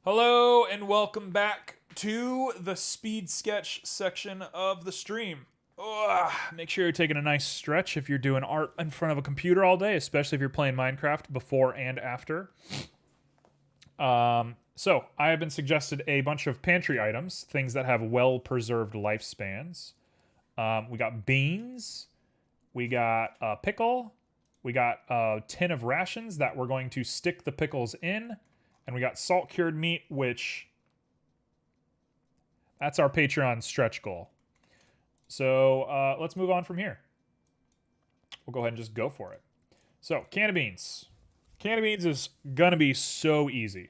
Hello and welcome back to the speed sketch section of the stream. Ugh, make sure you're taking a nice stretch if you're doing art in front of a computer all day, especially if you're playing Minecraft before and after. So I have been suggested a bunch of pantry items, things that have well-preserved lifespans. We got beans, we got a pickle, we got a tin of rations that we're going to stick the pickles in, and we got salt cured meat, which that's our Patreon stretch goal. So let's move on from here. We'll go ahead and just go for it. So, can of beans. Can of beans is gonna be so easy.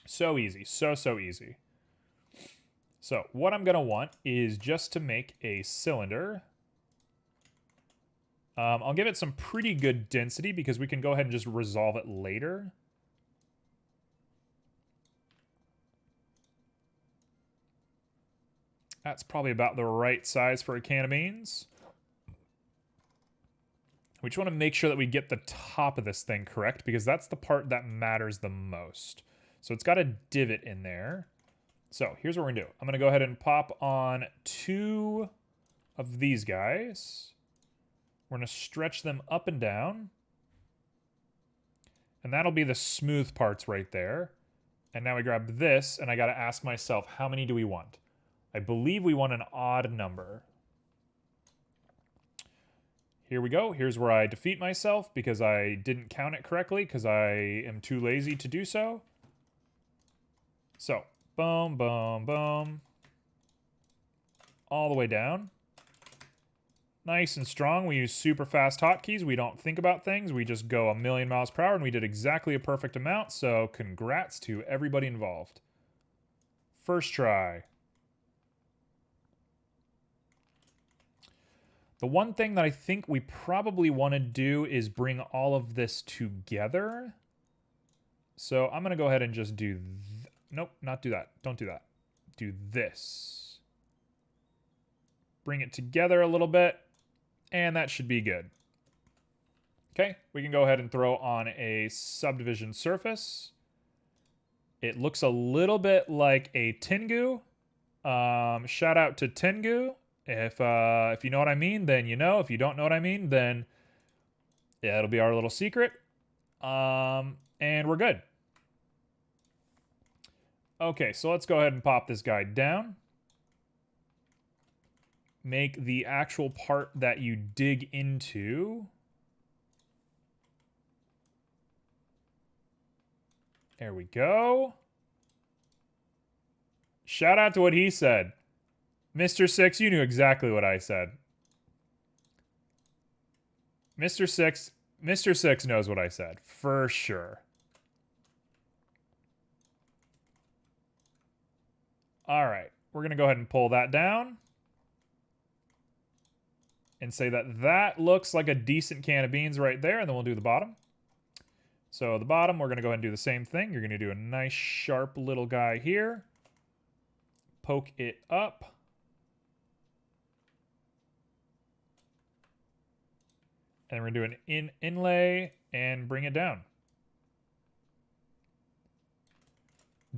So easy. So easy. So, what I'm gonna want is just to make a cylinder. I'll give it some pretty good density because we can go ahead and just resolve it later. That's probably about the right size for a can of beans. We just want to make sure that we get the top of this thing correct because that's the part that matters the most. So it's got a divot in there. So here's what we're going to do. I'm going to go ahead and pop on 2 of these guys. We're going to stretch them up and down. And that'll be the smooth parts right there. And now we grab this, and I got to ask myself, how many do we want? I believe we want an odd number. Here we go. Here's where I defeat myself because I didn't count it correctly because I am too lazy to do so. So, boom, boom, boom. All the way down. Nice and strong. We use super fast hotkeys. We don't think about things. We just go a million miles per hour, and we did exactly a perfect amount. So, congrats to everybody involved. First try. The one thing that I think we probably want to do is bring all of this together. So I'm going to go ahead and just do... Nope, not do that. Don't do that. Do this. Bring it together a little bit. And that should be good. Okay, we can go ahead and throw on a subdivision surface. It looks a little bit like a Tengu. Shout out to Tengu. If you know what I mean, then you know. If you don't know what I mean, then yeah, it'll be our little secret. And we're good. Okay, so let's go ahead and pop this guy down. Make the actual part that you dig into. There we go. Shout out to what he said. Mr. Six, you knew exactly what I said. Mr. Six knows what I said, for sure. All right, we're going to go ahead and pull that down. And say that that looks like a decent can of beans right there, and then we'll do the bottom. So the bottom, we're going to go ahead and do the same thing. You're going to do a nice sharp little guy here. Poke it up. And we're going to do an inlay and bring it down.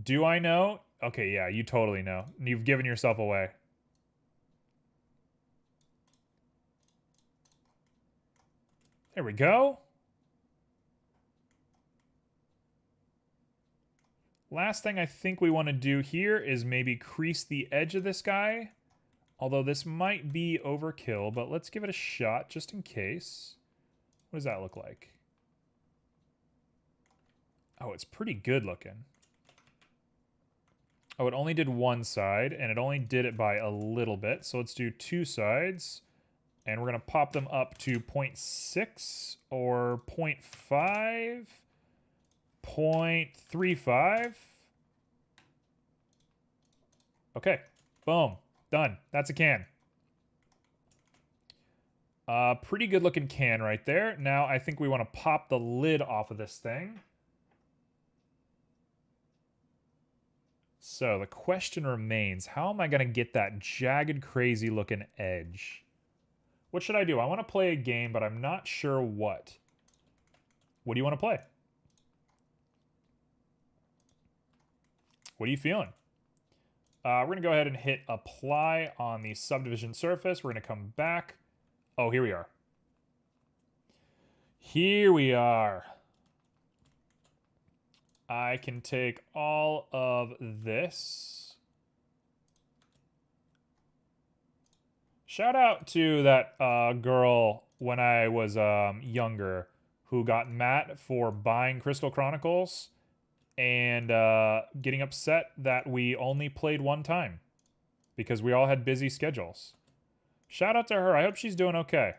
Do I know? Okay, yeah, you totally know. You've given yourself away. There we go. Last thing I think we want to do here is maybe crease the edge of this guy. Although this might be overkill, but let's give it a shot just in case. What does that look like? Oh, it's pretty good looking. Oh, it only did one side, and it only did it by a little bit. So let's do 2 sides. And we're going to pop them up to 0.6 or 0.5, 0.35. Okay, boom, done. That's a can. Pretty good looking can right there. Now I think we want to pop the lid off of this thing. So the question remains, how am I going to get that jagged, crazy looking edge? What should I do? I want to play a game, but I'm not sure what. What do you want to play? What are you feeling? We're going to go ahead and hit apply on the subdivision surface. We're going to come back. Oh, here we are. Here we are. I can take all of this. Shout out to that girl when I was younger who got mad for buying Crystal Chronicles and getting upset that we only played one time because we all had busy schedules. Shout out to her. I hope she's doing okay.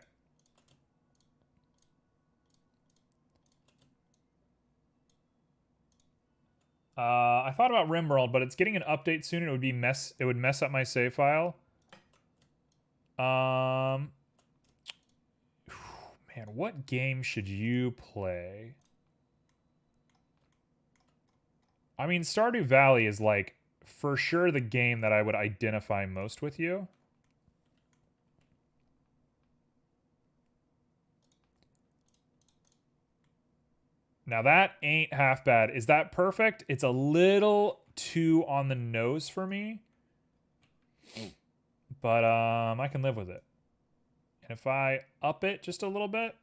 I thought about RimWorld, but it's getting an update soon. It would mess up my save file. Man, what game should you play? I mean, Stardew Valley is like for sure the game that I would identify most with you. Now that ain't half bad. Is that perfect? It's a little too on the nose for me. But I can live with it. And if I up it just a little bit,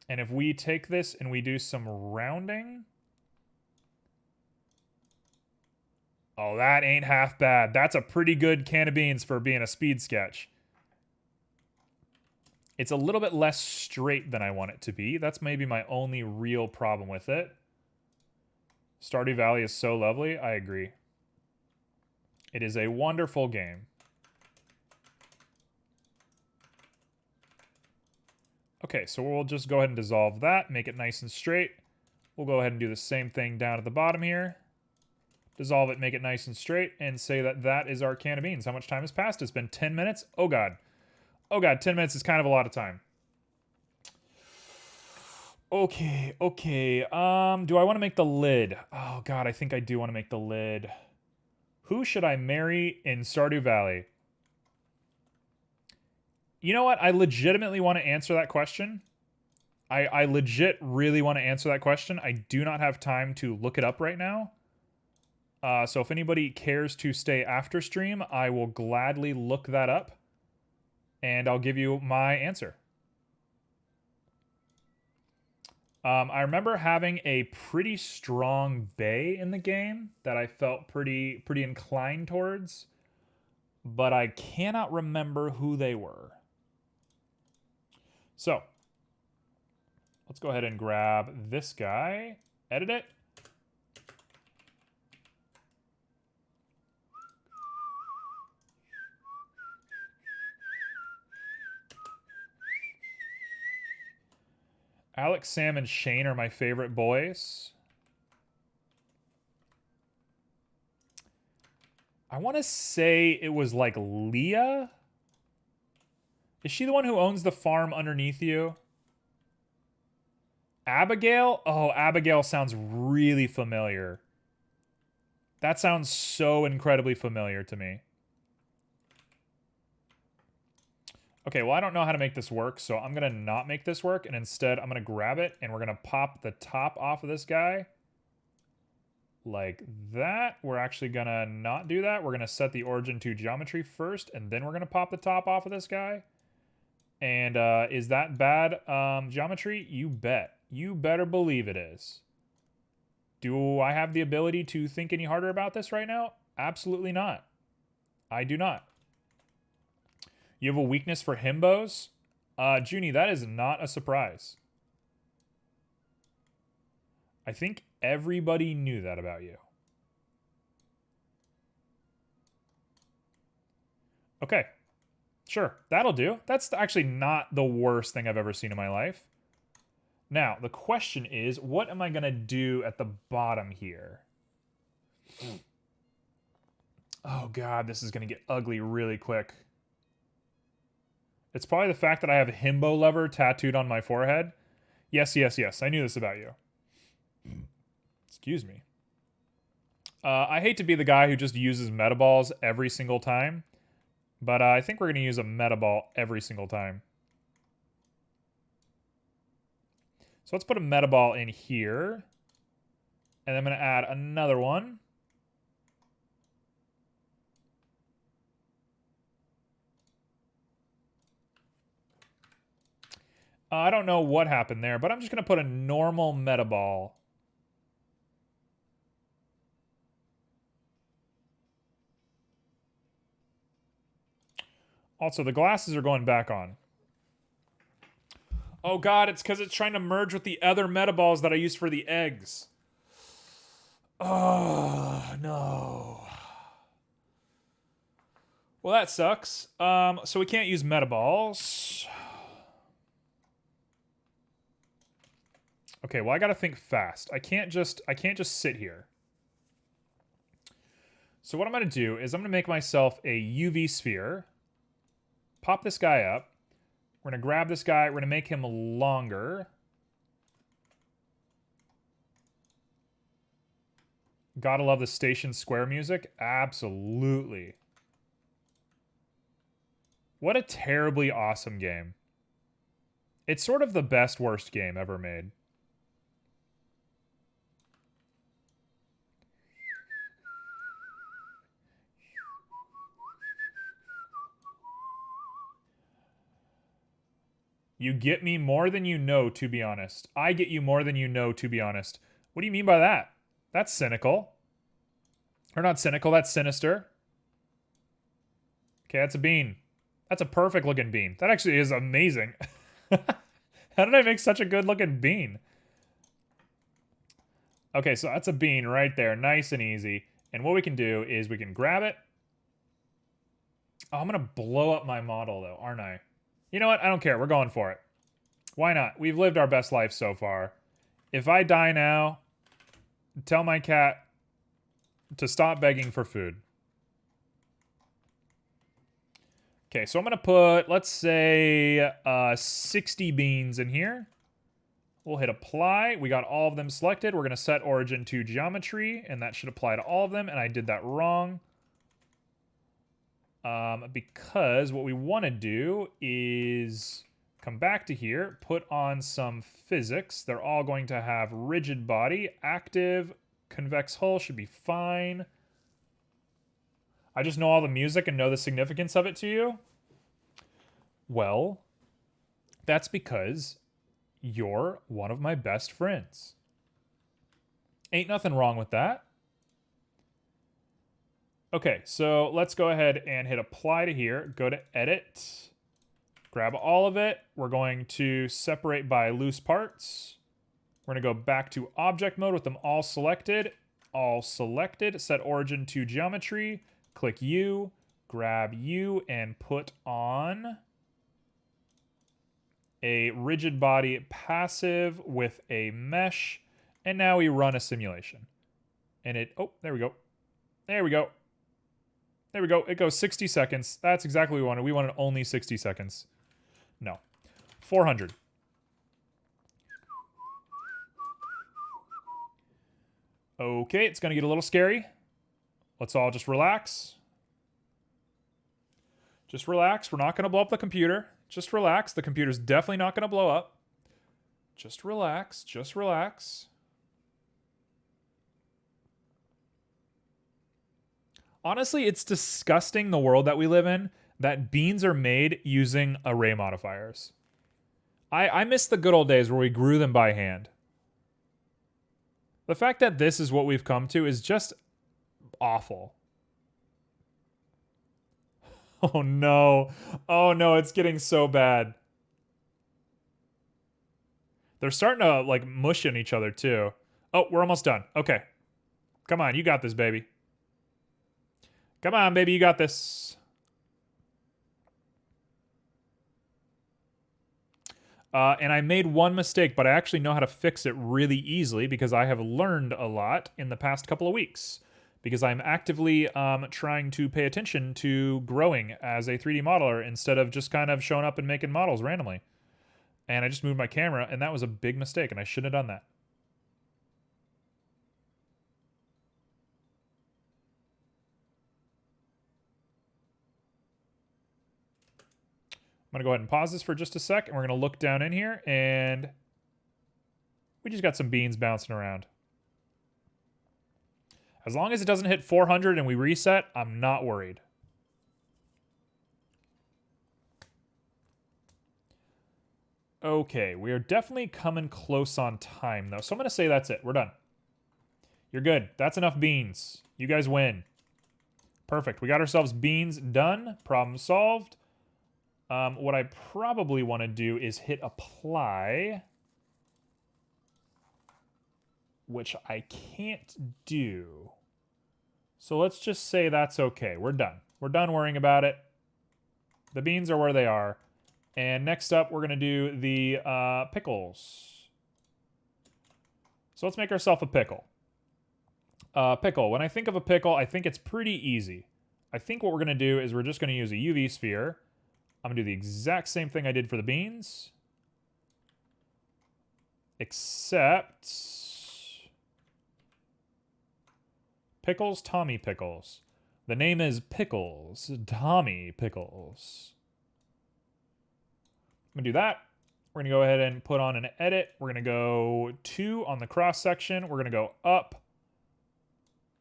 and if we take this and we do some rounding, oh, that ain't half bad. That's a pretty good can of beans for being a speed sketch. It's a little bit less straight than I want it to be. That's maybe my only real problem with it. Stardew Valley is so lovely. I agree. It is a wonderful game. Okay, so we'll just go ahead and dissolve that, make it nice and straight. We'll go ahead and do the same thing down at the bottom here. Dissolve it, make it nice and straight, and say that that is our can of beans. How much time has passed? It's been 10 minutes? Oh, God. Oh, God, 10 minutes is kind of a lot of time. Okay. Do I want to make the lid? Oh, God, I think I do want to make the lid. Who should I marry in Stardew Valley? You know what? I legitimately want to answer that question. I legit really want to answer that question. I do not have time to look it up right now. So if anybody cares to stay after stream, I will gladly look that up. And I'll give you my answer. I remember having a pretty strong bae in the game that I felt pretty inclined towards. But I cannot remember who they were. So, let's go ahead and grab this guy, edit it. Alex, Sam, and Shane are my favorite boys. I want to say it was like Leah. Is she the one who owns the farm underneath you? Abigail? Oh, Abigail sounds really familiar. That sounds so incredibly familiar to me. Okay, well, I don't know how to make this work, so I'm going to not make this work, and instead I'm going to grab it, and we're going to pop the top off of this guy. Like that. We're actually going to not do that. We're going to set the origin to geometry first, and then we're going to pop the top off of this guy. And is that bad geometry? You bet. You better believe it is. Do I have the ability to think any harder about this right now? Absolutely not. I do not. You have a weakness for himbos? Junie, that is not a surprise. I think everybody knew that about you. Okay. Sure, that'll do. That's actually not the worst thing I've ever seen in my life. Now, the question is, what am I going to do at the bottom here? Oh, God, this is going to get ugly really quick. It's probably the fact that I have a himbo lover tattooed on my forehead. Yes. I knew this about you. Excuse me. I hate to be the guy who just uses metaballs every single time. But I think we're going to use a meta ball every single time. So let's put a meta ball in here. And I'm going to add another one. I don't know what happened there, but I'm just going to put a normal meta ball. Also, the glasses are going back on. Oh god, it's because it's trying to merge with the other meta balls that I used for the eggs. Oh, no. Well, that sucks. So we can't use meta balls. Okay, well I gotta think fast. I can't just sit here. So what I'm gonna do is I'm gonna make myself a UV sphere. Pop this guy up. We're gonna grab this guy, we're gonna make him longer. Gotta love the Station Square music. Absolutely. What a terribly awesome game. It's sort of the best worst game ever made. You get me more than you know, to be honest. I get you more than you know, to be honest. What do you mean by that? That's cynical. Or not cynical, that's sinister. Okay, that's a bean. That's a perfect looking bean. That actually is amazing. How did I make such a good looking bean? Okay, so that's a bean right there. Nice and easy. And what we can do is we can grab it. Oh, I'm going to blow up my model, though, aren't I? You know what? I don't care. We're going for it. Why not? We've lived our best life so far. If I die now, tell my cat to stop begging for food. Okay, so I'm going to put, let's say, 60 beans in here. We'll hit apply. We got all of them selected. We're going to set origin to geometry, and that should apply to all of them, and I did that wrong. Because what we want to do is come back to here, put on some physics. They're all going to have rigid body, active, convex hull should be fine. I just know all the music and know the significance of it to you. Well, that's because you're one of my best friends. Ain't nothing wrong with that. Okay, so let's go ahead and hit apply to here. Go to edit. Grab all of it. We're going to separate by loose parts. We're going to go back to object mode with them all selected. All selected. Set origin to geometry. Click U. Grab U and put on a rigid body passive with a mesh. And now we run a simulation. And it, oh, there we go. There we go. There we go. It goes 60 seconds. That's exactly what we wanted. We wanted only 60 seconds. No. 400. Okay, it's going to get a little scary. Let's all just relax. Just relax. We're not going to blow up the computer. Just relax. The computer's definitely not going to blow up. Just relax. Just relax. Honestly, it's disgusting the world that we live in that beans are made using array modifiers. I miss the good old days where we grew them by hand. The fact that this is what we've come to is just awful. Oh no. Oh no, it's getting so bad. They're starting to like mush in each other too. Oh, we're almost done. Okay. Come on, you got this, baby. Come on, baby, you got this. And I made one mistake, but I actually know how to fix it really easily because I have learned a lot in the past couple of weeks. Because I'm actively trying to pay attention to growing as a 3D modeler instead of just kind of showing up and making models randomly. And I just moved my camera, and that was a big mistake, and I shouldn't have done that. I'm going to go ahead and pause this for just a sec, and we're going to look down in here, and we just got some beans bouncing around. As long as it doesn't hit 400 and we reset, I'm not worried. Okay, we are definitely coming close on time, though. So I'm going to say that's it. We're done. You're good. That's enough beans. You guys win. Perfect. We got ourselves beans done. Problem solved. What I probably want to do is hit apply, which I can't do. So let's just say that's okay. We're done. We're done worrying about it. The beans are where they are. And next up, we're going to do the pickles. So let's make ourselves a pickle. Pickle. When I think of a pickle, I think it's pretty easy. I think what we're going to do is we're just going to use a UV sphere. I'm going to do the exact same thing I did for the beans. Except... Pickles, Tommy Pickles. The name is Pickles, Tommy Pickles. I'm going to do that. We're going to go ahead and put on an edit. We're going to go 2 on the cross section. We're going to go up.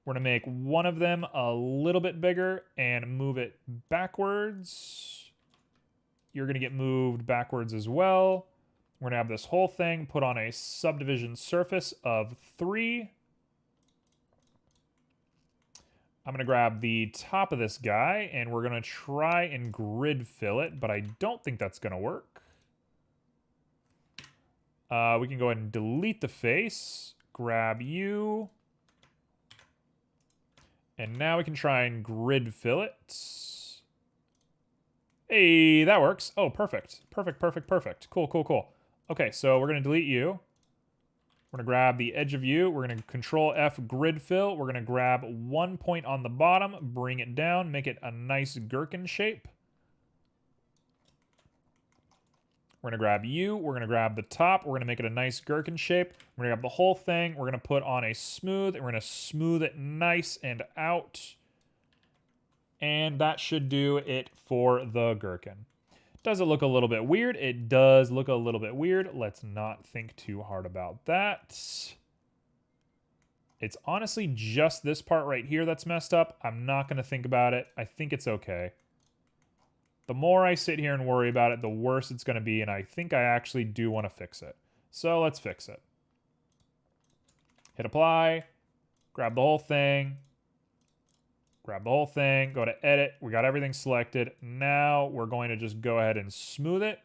We're going to make one of them a little bit bigger and move it backwards. You're going to get moved backwards as well. We're going to have this whole thing put on a subdivision surface of 3. I'm going to grab the top of this guy, and we're going to try and grid fill it, but I don't think that's going to work. We can go ahead and delete the face, grab you, and now we can try and grid fill it. Hey, that works. Oh, perfect. Perfect, perfect, perfect. Cool, cool, cool. Okay, so we're going to delete you. We're going to grab the edge of you. We're going to Control F grid fill. We're going to grab 1 point on the bottom, bring it down, make it a nice gherkin shape. We're going to grab you. We're going to grab the top. We're going to make it a nice gherkin shape. We're going to grab the whole thing. We're going to put on a smooth, and we're going to smooth it nice and out. And that should do it for the gherkin. Does it look a little bit weird? It does look a little bit weird. Let's not think too hard about that. It's honestly just this part right here that's messed up. I'm not going to think about it. I think it's okay. The more I sit here and worry about it, the worse it's going to be, and I think I actually do want to fix it. So let's fix it. Hit apply. Grab the whole thing. Grab the whole thing, go to edit. We got everything selected. Now we're going to just go ahead and smooth it.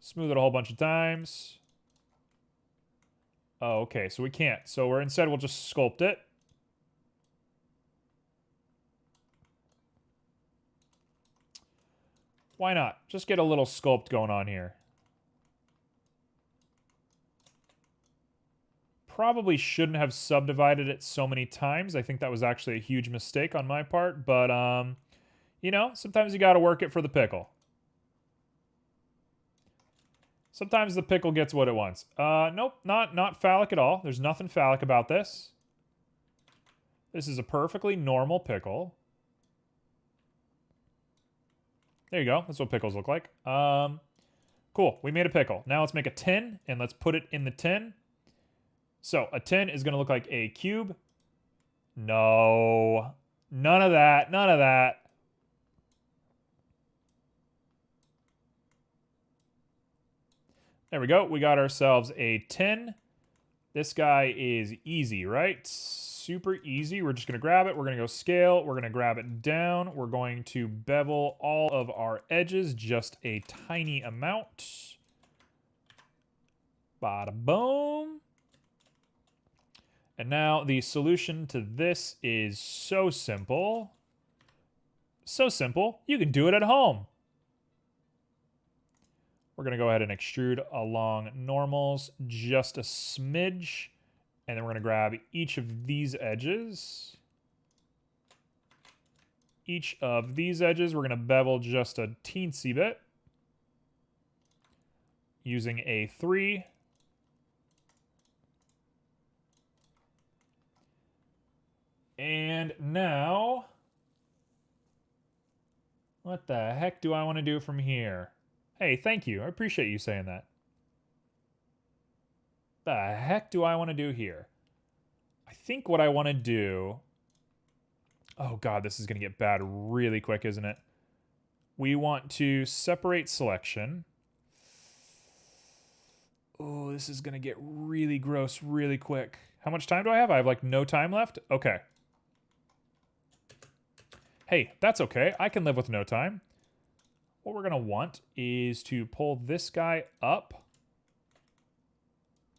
Smooth it a whole bunch of times. Oh, okay, so we can't. So we'll just sculpt it. Why not? Just get a little sculpt going on here. Probably shouldn't have subdivided it so many times. I think that was actually a huge mistake on my part, but you know, sometimes you got to work it for the pickle. Sometimes the pickle gets what it wants. Nope, not phallic at all. There's nothing phallic about this. This is a perfectly normal pickle. There you go. That's what pickles look like. Cool. We made a pickle. Now let's make a tin, and let's put it in the tin. So, a tin is going to look like a cube. No. None of that. None of that. There we go. We got ourselves a tin. This guy is easy, right? Super easy. We're just going to grab it. We're going to go scale. We're going to grab it down. We're going to bevel all of our edges just a tiny amount. Bada boom. And now the solution to this is so simple. So simple, you can do it at home. We're going to go ahead and extrude along normals just a smidge. And then we're going to grab each of these edges. Each of these edges, we're going to bevel just a teensy bit. Using a 3. And now, what the heck do I want to do from here? Hey, thank you. I appreciate you saying that. The heck do I want to do here? I think what I want to do... Oh, God, this is going to get bad really quick, isn't it? We want to separate selection. Oh, this is going to get really gross really quick. How much time do I have? I have, like, no time left? Okay. Hey, that's okay. I can live with no time. What we're going to want is to pull this guy up.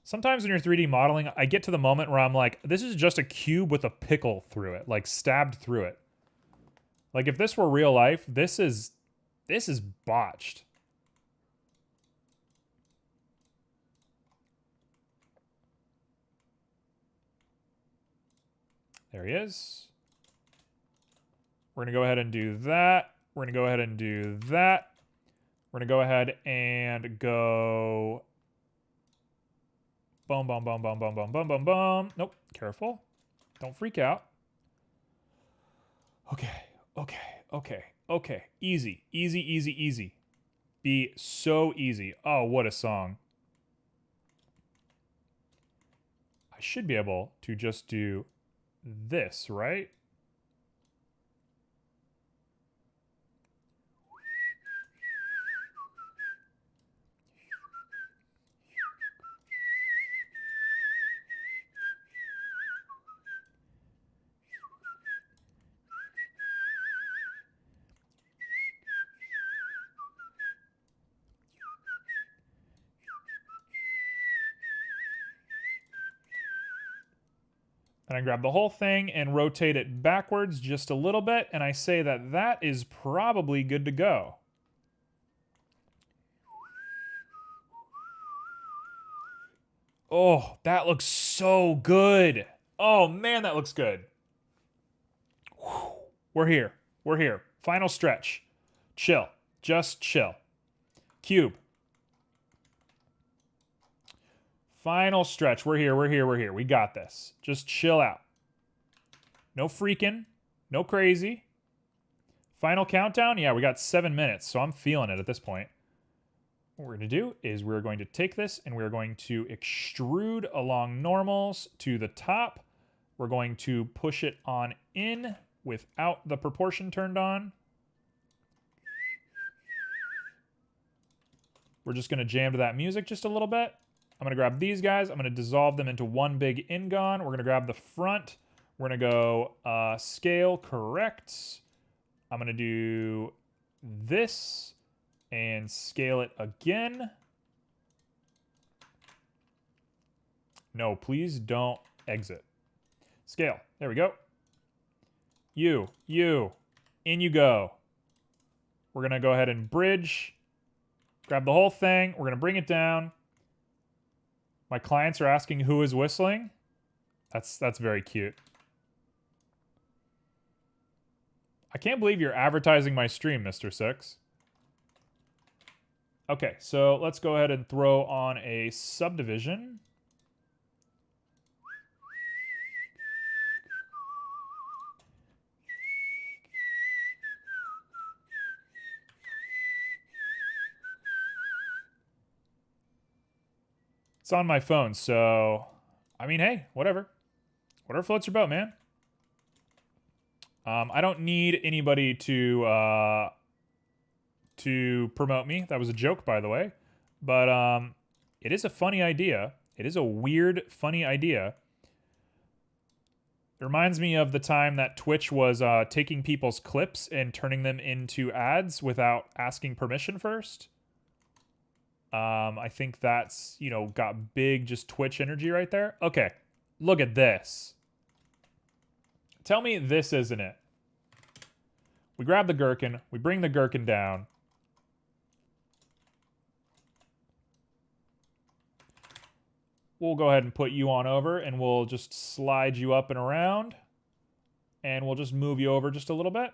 Sometimes when you're 3D modeling, I get to the moment where I'm like, this is just a cube with a pickle through it, like stabbed through it. Like if this were real life, this is botched. There he is. We're going to go ahead and do that. We're going to go ahead and do that. We're going to go ahead and go... Boom, boom, boom, boom, boom, boom, boom, boom, boom. Nope. Careful. Don't freak out. Okay. Okay. Okay. Okay. Easy. Easy, easy, easy. Be so easy. Oh, what a song. I should be able to just do this, right? And I grab the whole thing and rotate it backwards just a little bit, and I say that that is probably good to go. Oh, that looks so good. Oh, man, that looks good. Whew. We're here. We're here. Final stretch. Chill. Just chill. Cube. Final stretch. We're here. We're here. We're here. We got this. Just chill out. No freaking. No crazy. Final countdown. Yeah, we got 7 minutes, so I'm feeling it at this point. What we're going to do is we're going to take this and we're going to extrude along normals to the top. We're going to push it on in without the proportion turned on. We're just going to jam to that music just a little bit. I'm going to grab these guys. I'm going to dissolve them into one big ingon. We're going to grab the front. We're going to go scale correct. I'm going to do this and scale it again. No, please don't exit. Scale. There we go. You. In you go. We're going to go ahead and bridge. Grab the whole thing. We're going to bring it down. My clients are asking who is whistling. That's very cute. I can't believe you're advertising my stream, Mr. Six. Okay, so let's go ahead and throw on a subdivision. It's on my phone, so... I mean, hey, whatever. Whatever floats your boat, man. I don't need anybody to promote me. That was a joke, by the way. But it is a funny idea. It is a weird, funny idea. It reminds me of the time that Twitch was taking people's clips and turning them into ads without asking permission first. I think that's, you know, got big just Twitch energy right there. Okay, look at this. Tell me this isn't it. We grab the gherkin. We bring the gherkin down. We'll go ahead and put you on over, and we'll just slide you up and around. And we'll just move you over just a little bit.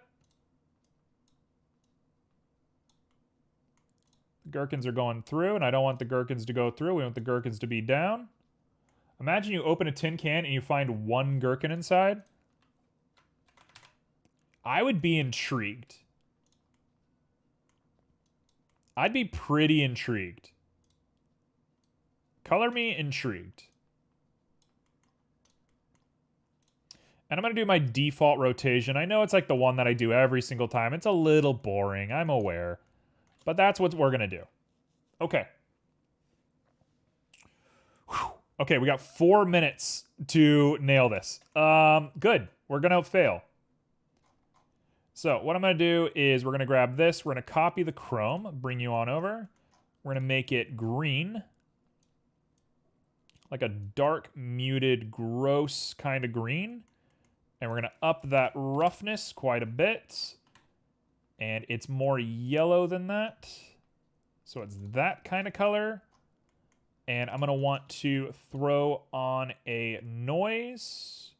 The gherkins are going through, and I don't want the gherkins to go through. We want the gherkins to be down. Imagine you open a tin can and you find one gherkin inside. I would be intrigued. I'd be pretty intrigued. Color me intrigued. And I'm going to do my default rotation. I know it's like the one that I do every single time. It's a little boring, I'm aware. But that's what we're going to do. Okay. Whew. Okay, we got 4 minutes to nail this. Good. We're going to fail. So what I'm going to do is we're going to grab this. We're going to copy the chrome, bring you on over. We're going to make it green. Like a dark, muted, gross kind of green. And we're going to up that roughness quite a bit. And it's more yellow than that. So it's that kind of color. And I'm going to want to throw on a noise.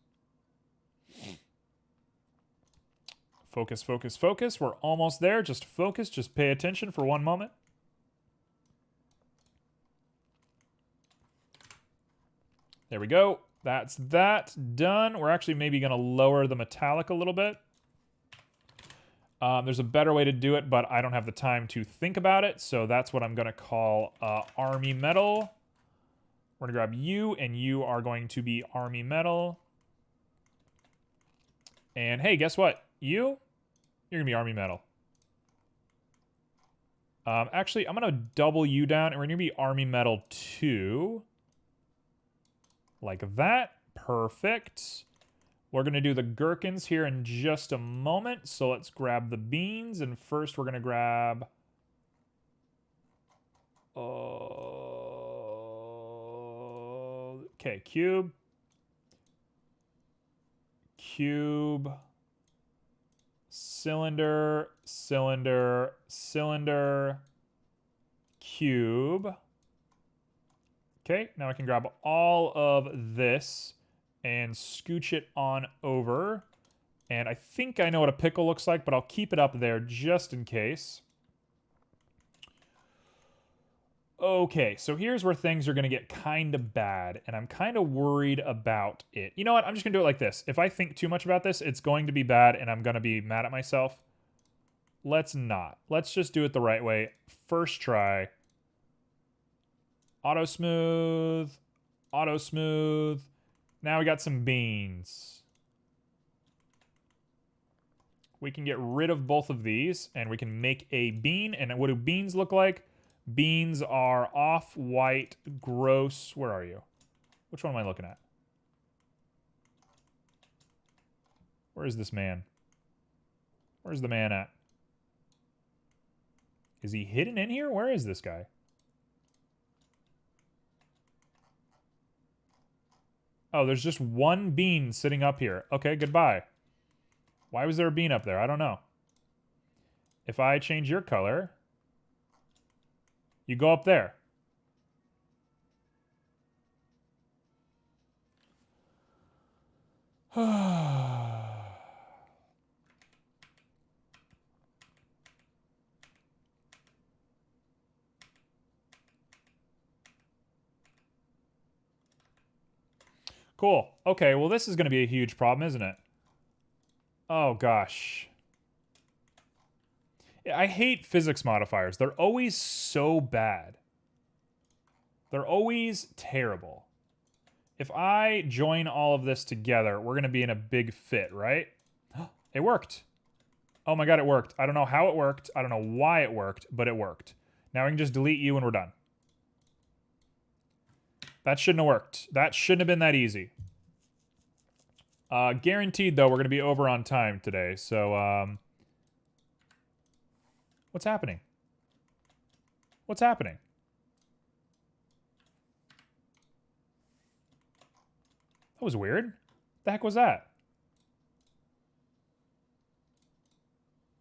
Focus, focus, focus. We're almost there. Just focus. Just pay attention for 1 moment. There we go. That's that done. We're actually maybe going to lower the metallic a little bit. There's a better way to do it, but I don't have the time to think about it. So that's what I'm going to call Army Metal. We're going to grab you, and you are going to be Army Metal. And hey, guess what? You're going to be Army Metal. Actually, I'm going to double you down, and we're going to be Army Metal 2. Like that. Perfect. We're going to do the gherkins here in just a moment. So let's grab the beans. And first we're going to grab... okay, cube. Cube. Cylinder. Cylinder. Cylinder. Cube. Okay, now I can grab all of this and scooch it on over. And I think I know what a pickle looks like, but I'll keep it up there just in case. Okay, so here's where things are going to get kind of bad, and I'm kind of worried about it. You know what? I'm just going to do it like this. If I think too much about this, it's going to be bad, and I'm going to be mad at myself. Let's not. Let's just do it the right way. First try. Auto smooth. Auto smooth. Now we got some beans. We can get rid of both of these, and we can make a bean. And what do beans look like? Beans are off-white, gross. Where are you? Which one am I looking at? Where is this man? Where's the man at? Is he hidden in here? Where is this guy? Oh, there's just one bean sitting up here. Okay, goodbye. Why was there a bean up there? I don't know. If I change your color, you go up there. Cool. Okay, well, this is going to be a huge problem, isn't it? Oh, gosh. I hate physics modifiers. They're always so bad. They're always terrible. If I join all of this together, we're going to be in a big fit, right? It worked. Oh my god, it worked. I don't know how it worked. I don't know why it worked, but it worked. Now we can just delete you and we're done. That shouldn't have worked. That shouldn't have been that easy. Guaranteed, though, we're going to be over on time today. So, what's happening? What's happening? That was weird. The heck was that?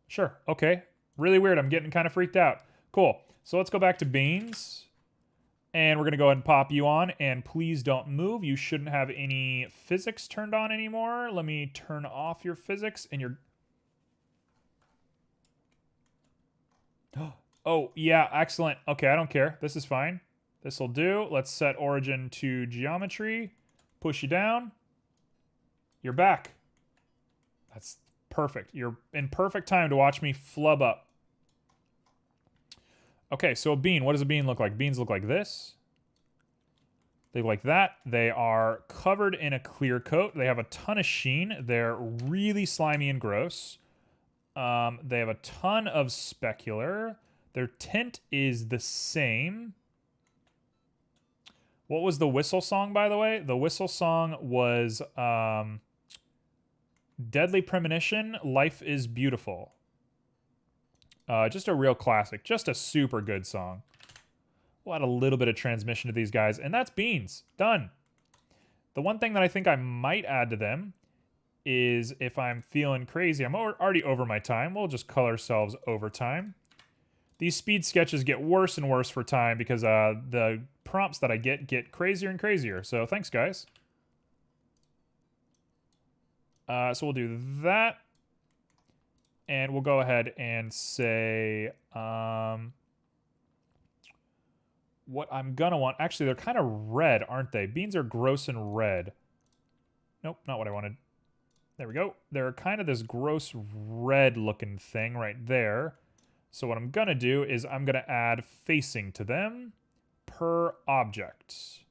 Sure. Okay. Really weird. I'm getting kind of freaked out. Cool. So let's go back to beans. And we're going to go ahead and pop you on. And please don't move. You shouldn't have any physics turned on anymore. Let me turn off your physics and your... Oh, yeah. Excellent. Okay, I don't care. This is fine. This will do. Let's set origin to geometry. Push you down. You're back. That's perfect. You're in perfect time to watch me flub up. Okay, so a bean. What does a bean look like? Beans look like this. They look like that. They are covered in a clear coat. They have a ton of sheen. They're really slimy and gross. They have a ton of specular. Their tint is the same. What was the whistle song, by the way? The whistle song was Deadly Premonition, Life is Beautiful. Just a real classic. Just a super good song. We'll add a little bit of transmission to these guys, and that's beans. Done. The one thing that I think I might add to them is if I'm feeling crazy, I'm already over my time. We'll just color ourselves over time. These speed sketches get worse and worse for time because the prompts that I get crazier and crazier. So thanks, guys. So we'll do that. And we'll go ahead and say what I'm going to want. Actually, they're kind of red, aren't they? Beans are gross and red. Nope, not what I wanted. There we go. They're kind of this gross red looking thing right there. So what I'm going to do is I'm going to add facing to them per object.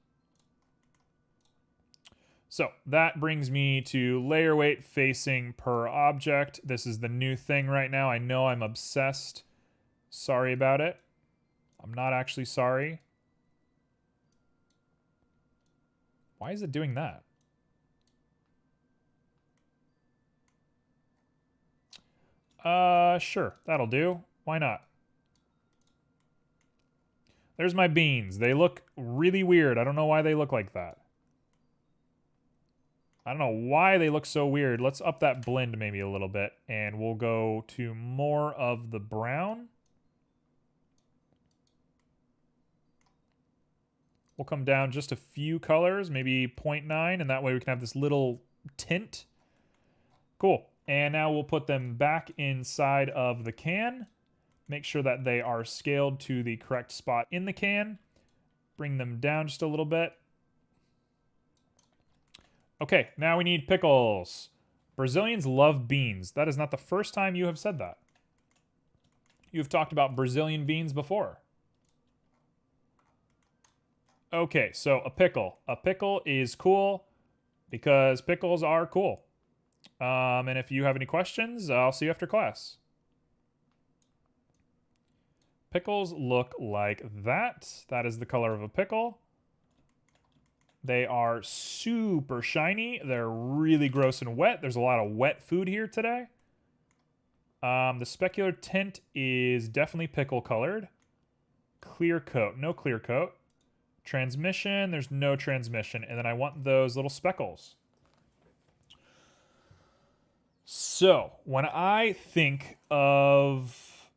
So that brings me to layer weight facing per object. This is the new thing right now. I know I'm obsessed. Sorry about it. I'm not actually sorry. Why is it doing that? Sure, that'll do. Why not? There's my beans. They look really weird. I don't know why they look like that. I don't know why they look so weird. Let's up that blend maybe a little bit, and we'll go to more of the brown. We'll come down just a few colors, maybe 0.9, and that way we can have this little tint. Cool. And now we'll put them back inside of the can. Make sure that they are scaled to the correct spot in the can. Bring them down just a little bit. Okay, now we need pickles. Brazilians love beans. That is not the first time you have said that. You've talked about Brazilian beans before. Okay, so a pickle. A pickle is cool because pickles are cool. And if you have any questions, I'll see you after class. Pickles look like that. That is the color of a pickle. They are super shiny. They're really gross and wet. There's a lot of wet food here today. The specular tint is definitely pickle colored. Clear coat, no clear coat. Transmission, there's no transmission. And then I want those little speckles. So, when I think of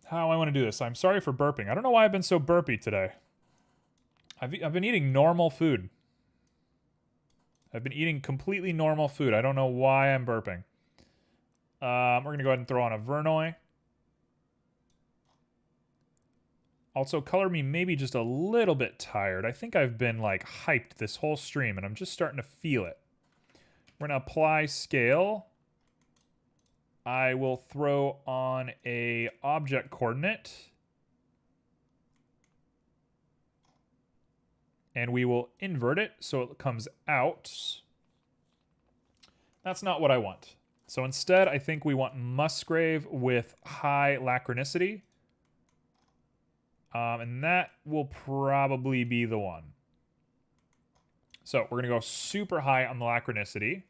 how I want to do this, I'm sorry for burping. I don't know why I've been so burpy today. I've been eating normal food. I've been eating completely normal food. I don't know why I'm burping. We're going to go ahead and throw on a Verneuil. Also, color me maybe just a little bit tired. I think I've been like hyped this whole stream and I'm just starting to feel it. We're going to apply scale. I will throw on a object coordinate. And we will invert it so it comes out. That's not what I want. So instead, I think we want Musgrave with high lachronicity. And that will probably be the one. So we're going to go super high on the lachronicity.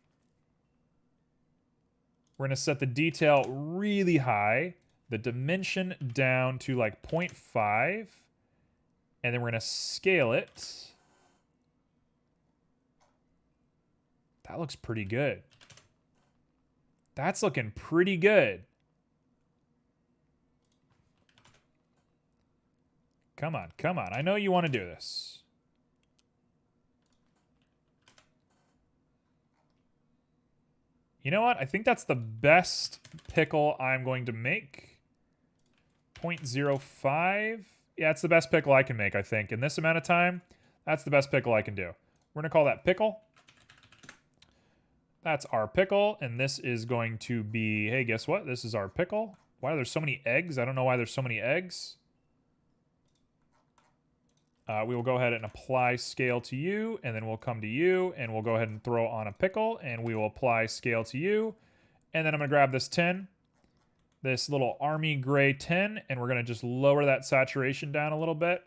We're going to set the detail really high. The dimension down to like 0.5. And then we're going to scale it. That looks pretty good. That's looking pretty good. Come on, come on. I know you want to do this. You know what? I think that's the best pickle I'm going to make. 0.05. Yeah, it's the best pickle I can make, I think. In this amount of time, that's the best pickle I can do. We're going to call that pickle. That's our pickle, and this is going to be, hey, guess what? This is our pickle. Why are there so many eggs? I don't know why there's so many eggs. We will go ahead and apply scale to you, and then we'll come to you, and we'll go ahead and throw on a pickle, and we will apply scale to you. And then I'm going to grab this tin, this little army gray tin, and we're going to just lower that saturation down a little bit.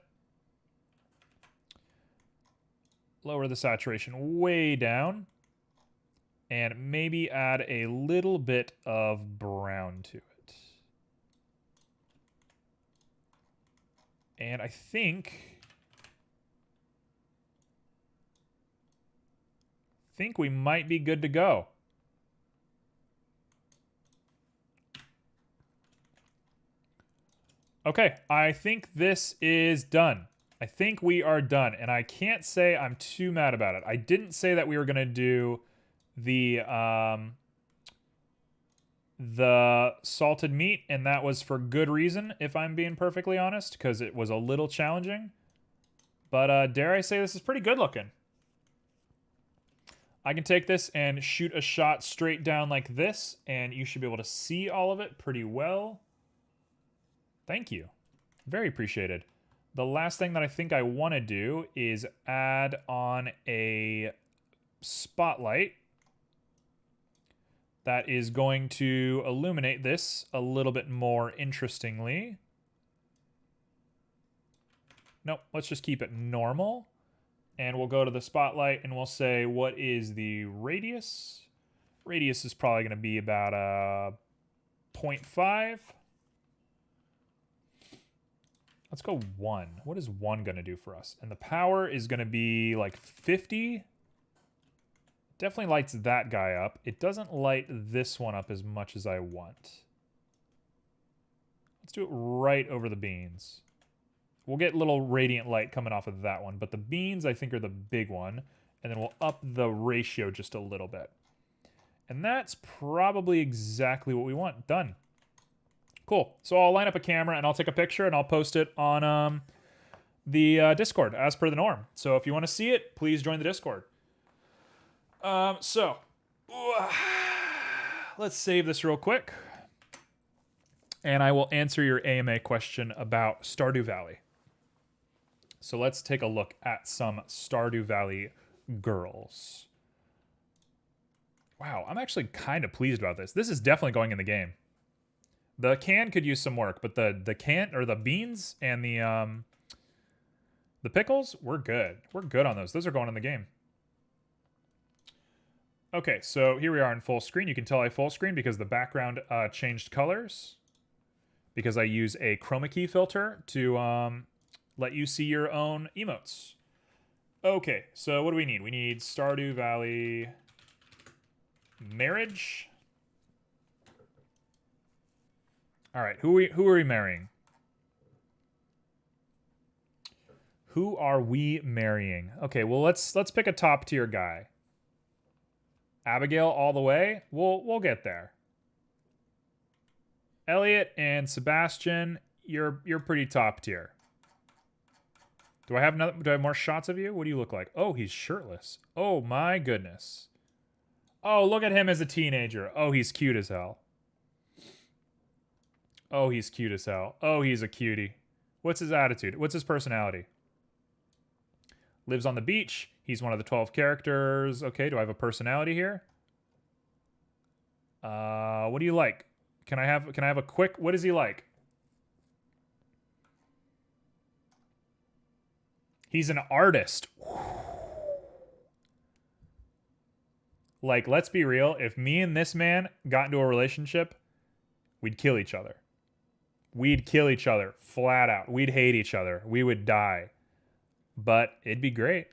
Lower the saturation way down. And maybe add a little bit of brown to it. And I think we might be good to go. Okay, I think this is done. I think we are done, and I can't say I'm too mad about it. I didn't say that we were going to do the salted meat, and that was for good reason, if I'm being perfectly honest, because it was a little challenging. But dare I say, this is pretty good looking. I can take this and shoot a shot straight down like this, and you should be able to see all of it pretty well. Thank you. Very appreciated. The last thing that I think I want to do is add on a spotlight that is going to illuminate this a little bit more interestingly. Nope, let's just keep it normal. And we'll go to the spotlight and we'll say, what is the radius? Radius is probably going to be about 0.5. Let's go 1. What is 1 going to do for us? And the power is going to be like 50. Definitely lights that guy up. It doesn't light this one up as much as I want. Let's do it right over the beans. We'll get little radiant light coming off of that one, but the beans I think are the big one, and then we'll up the ratio just a little bit. And that's probably exactly what we want. Done. Cool. So I'll line up a camera and I'll take a picture and I'll post it on the Discord as per the norm. So if you want to see it, please join the Discord. Let's save this real quick. And I will answer your AMA question about Stardew Valley. So let's take a look at some Stardew Valley girls. Wow, I'm actually kind of pleased about this. This is definitely going in the game. The can could use some work, but the can or the beans and the pickles, we're good. We're good on those. Those are going in the game. Okay, so here we are in full screen. You can tell I full screen because the background changed colors. Because I use a chroma key filter to let you see your own emotes. Okay, so what do we need? We need Stardew Valley marriage. All right, who are we marrying? Who are we marrying? Okay, well let's pick a top tier guy. Abigail all the way. We'll get there. Elliot and Sebastian, you're pretty top tier. Do I have more shots of you? What do you look like? Oh, he's shirtless. Oh my goodness. Oh, look at him as a teenager. Oh, he's cute as hell. Oh, he's cute as hell. Oh, he's a cutie. What's his attitude? What's his personality? Lives on the beach. He's one of the 12 characters. Okay, do I have a personality here? What do you like? Can I have a quick, what is he like? He's an artist. Like, let's be real. If me and this man got into a relationship, we'd kill each other. We'd kill each other, flat out. We'd hate each other. We would die. But it'd be great.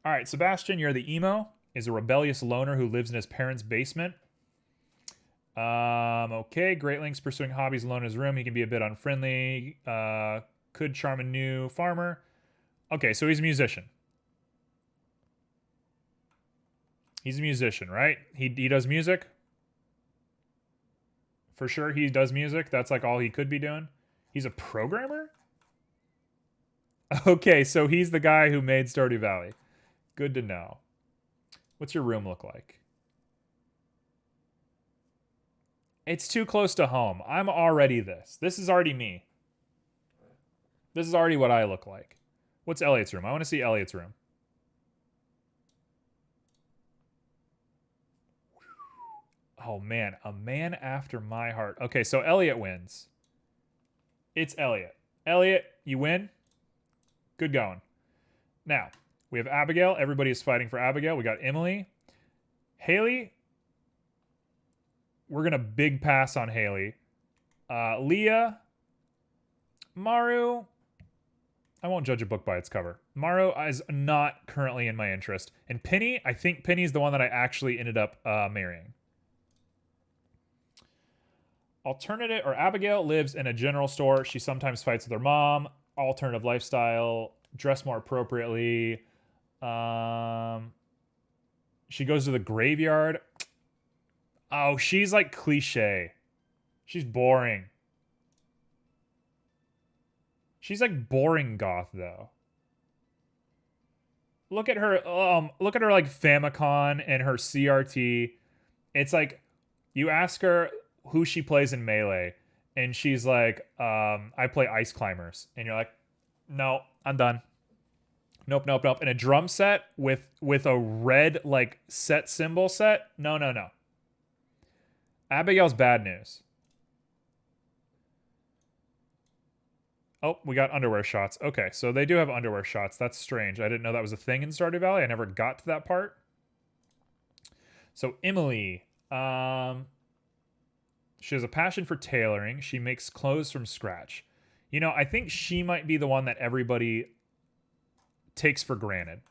All right, Sebastian, you're the emo. Is a rebellious loner who lives in his parents' basement. Okay, Great Link's pursuing hobbies alone in his room. He can be a bit unfriendly. Could charm a new farmer. Okay, so he's a musician. He's a musician, right? He does music. For sure he does music. That's like all he could be doing. He's a programmer? Okay, so he's the guy who made Stardew Valley. Good to know. What's your room look like? It's too close to home. I'm already this. This is already me. This is already what I look like. What's Elliot's room? I want to see Elliot's room. Oh, man. A man after my heart. Okay, so Elliot wins. It's Elliot. Elliot, you win. Good going. Now, we have Abigail. Everybody is fighting for Abigail. We got Emily. Haley. We're going to big pass on Haley. Leah. Maru. I won't judge a book by its cover. Maru is not currently in my interest. And Penny, I think Penny's the one that I actually ended up marrying. Alternative, or Abigail lives in a general store. She sometimes fights with her mom. Alternative lifestyle. Dress more appropriately. She goes to the graveyard. Oh, she's like cliche. She's boring. She's like boring goth though. Look at her like Famicom and her CRT. It's like you ask her who she plays in Melee and she's like, I play Ice Climbers. And you're like, no, I'm done. Nope. And a drum set with a red like set symbol set? No. Abigail's bad news. Oh, we got underwear shots. Okay, so they do have underwear shots. That's strange. I didn't know that was a thing in Stardew Valley. I never got to that part. So Emily, she has a passion for tailoring. She makes clothes from scratch. You know, I think she might be the one that everybody takes for granted.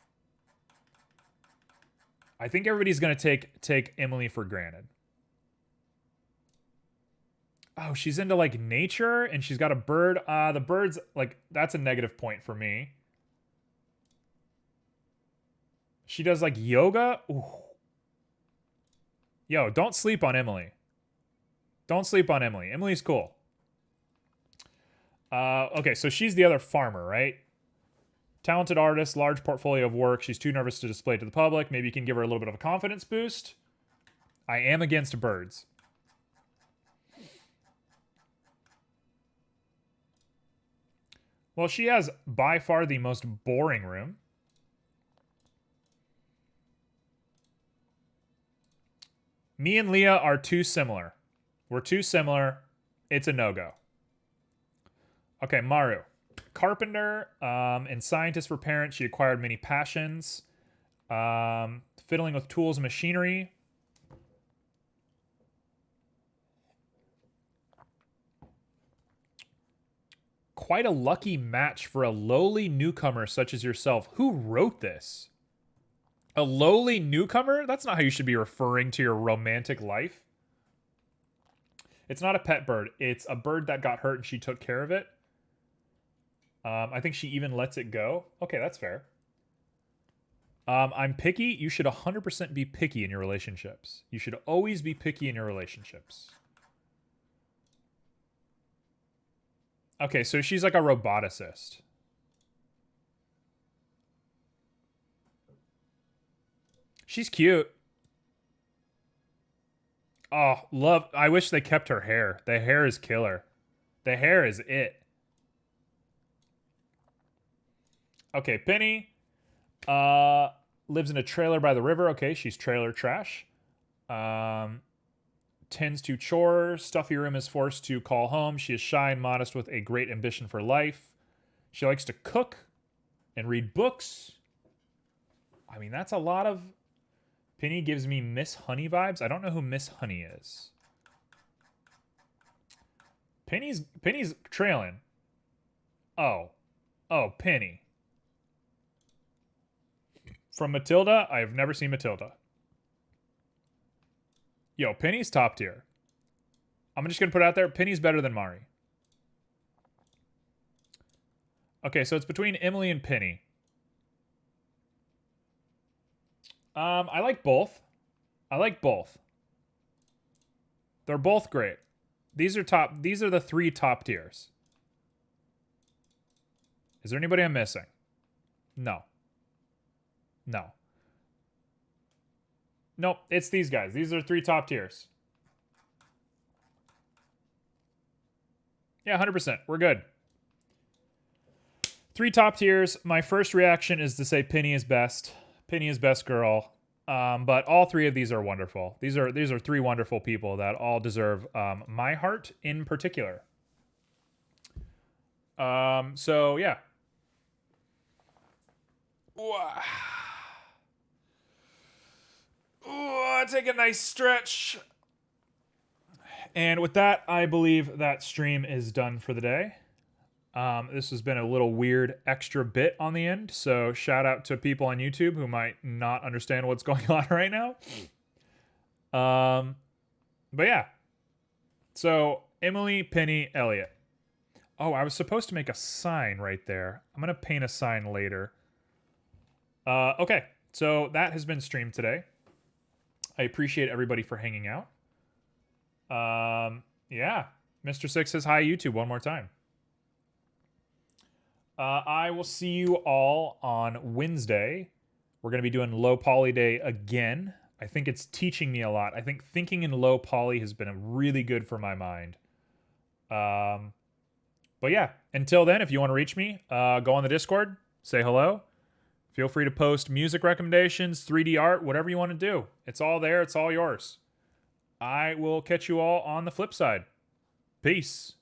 I think everybody's going to take Emily for granted. Oh, she's into like nature and she's got a bird. The bird's like, that's a negative point for me. She does like yoga. Ooh. Yo, don't sleep on Emily. Don't sleep on Emily. Emily's cool. Okay, so she's the other farmer, right? Talented artist, large portfolio of work. She's too nervous to display to the public. Maybe you can give her a little bit of a confidence boost. I am against birds. Well, she has by far the most boring room. Me and Leah are too similar. We're too similar. It's a no-go. Okay, Maru. Carpenter and scientist for parents. She acquired many passions. Fiddling with tools and machinery. Quite a lucky match for a lowly newcomer such as yourself. Who wrote this? A lowly newcomer? That's not how you should be referring to your romantic life. It's not a pet bird. It's a bird that got hurt and she took care of it. I think she even lets it go. Okay, that's fair. I'm picky. You should 100% be picky in your relationships. You should always be picky in your relationships. Okay, so she's like a roboticist. She's cute. Oh, love. I wish they kept her hair. The hair is killer. The hair is it. Okay, Penny. Lives in a trailer by the river. Okay, she's trailer trash. Tends to chores. Stuffy room is forced to call home. She is shy and modest with a great ambition for life. She likes to cook and read books. I mean, that's a lot of... Penny gives me Miss Honey vibes. I don't know who Miss Honey is. Penny's trailing. Oh, Penny. From Matilda, I've never seen Matilda. Yo, Penny's top tier. I'm just going to put it out there. Penny's better than Mari. Okay, so it's between Emily and Penny. I like both. I like both. They're both great. These are the 3 top tiers. Is there anybody I'm missing? No. Nope, it's these guys. These are 3 top tiers. Yeah, 100%. We're good. 3 top tiers. My first reaction is to say Penny is best. Penny is best girl. But all 3 of these are wonderful. These are 3 wonderful people that all deserve my heart in particular. So yeah. Ooh, take a nice stretch. And with that, I believe that stream is done for the day. This has been a little weird extra bit on the end, so shout out to people on YouTube who might not understand what's going on right now. But yeah. So, Emily, Penny, Elliot. Oh, I was supposed to make a sign right there. I'm going to paint a sign later. Okay, so that has been streamed today. I appreciate everybody for hanging out. Yeah. Mr. Six says hi, YouTube, one more time. I will see you all on Wednesday. We're going to be doing low poly day again. I think it's teaching me a lot. I think thinking in low poly has been really good for my mind. But yeah, until then, if you want to reach me, go on the Discord, say hello. Feel free to post music recommendations, 3D art, whatever you want to do. It's all there. It's all yours. I will catch you all on the flip side. Peace.